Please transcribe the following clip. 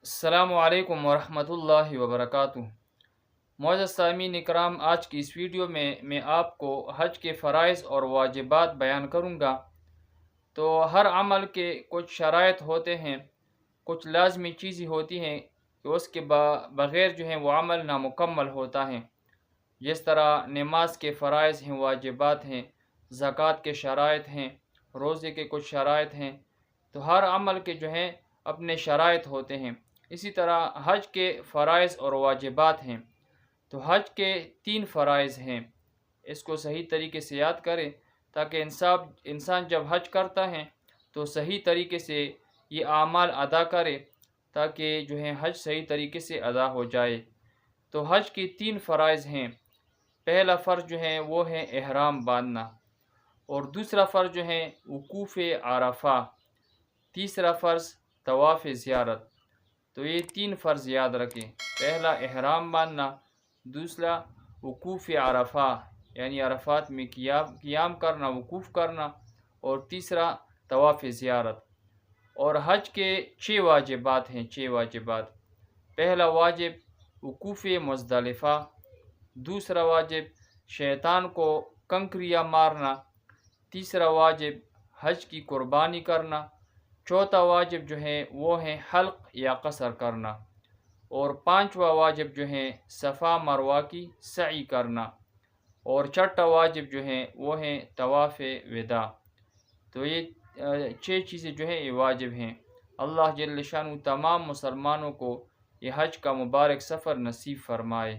السلام علیکم ورحمۃ اللہ وبرکاتہ۔ معزز سامعین اکرام، آج کی اس ویڈیو میں آپ کو حج کے فرائض اور واجبات بیان کروں گا۔ تو ہر عمل کے کچھ شرائط ہوتے ہیں، کچھ لازمی چیزیں ہوتی ہیں کہ اس کے بغیر جو ہیں وہ عمل نامکمل ہوتا ہے۔ جس طرح نماز کے فرائض ہیں، واجبات ہیں، زکوٰۃ کے شرائط ہیں، روزے کے کچھ شرائط ہیں۔ تو ہر عمل کے جو ہیں اپنے شرائط ہوتے ہیں۔ اسی طرح حج کے فرائض اور واجبات ہیں۔ تو حج کے 3 فرائض ہیں، اس کو صحیح طریقے سے یاد کریں تاکہ انسان جب حج کرتا ہے تو صحیح طریقے سے یہ اعمال ادا کرے، تاکہ جو ہے حج صحیح طریقے سے ادا ہو جائے۔ تو حج کی 3 فرائض ہیں۔ پہلا فرض جو ہے وہ ہے احرام باندھنا، اور دوسرا فرض جو ہے وقوف عرفہ، تیسرا فرض طواف زیارت۔ تو یہ 3 فرض یاد رکھیں، پہلا احرام باندھنا، دوسرا وقوف عرفہ یعنی عرفات میں قیام کرنا، وقوف کرنا، اور تیسرا طواف زیارت۔ اور حج کے 6 واجبات ہیں، 6 واجبات۔ پہلا واجب وقوف مزدلفہ، دوسرا واجب شیطان کو کنکریاں مارنا، تیسرا واجب حج کی قربانی کرنا، چوتھا واجب جو ہے وہ ہے حلق یا قصر کرنا، اور پانچواں واجب جو ہے صفا مروہ کی سعی کرنا، اور چھٹا واجب جو ہے وہ ہے طواف وداع۔ تو یہ 6 چیزیں جو ہیں یہ واجب ہیں۔ اللہ جل شانہ تمام مسلمانوں کو یہ حج کا مبارک سفر نصیب فرمائے۔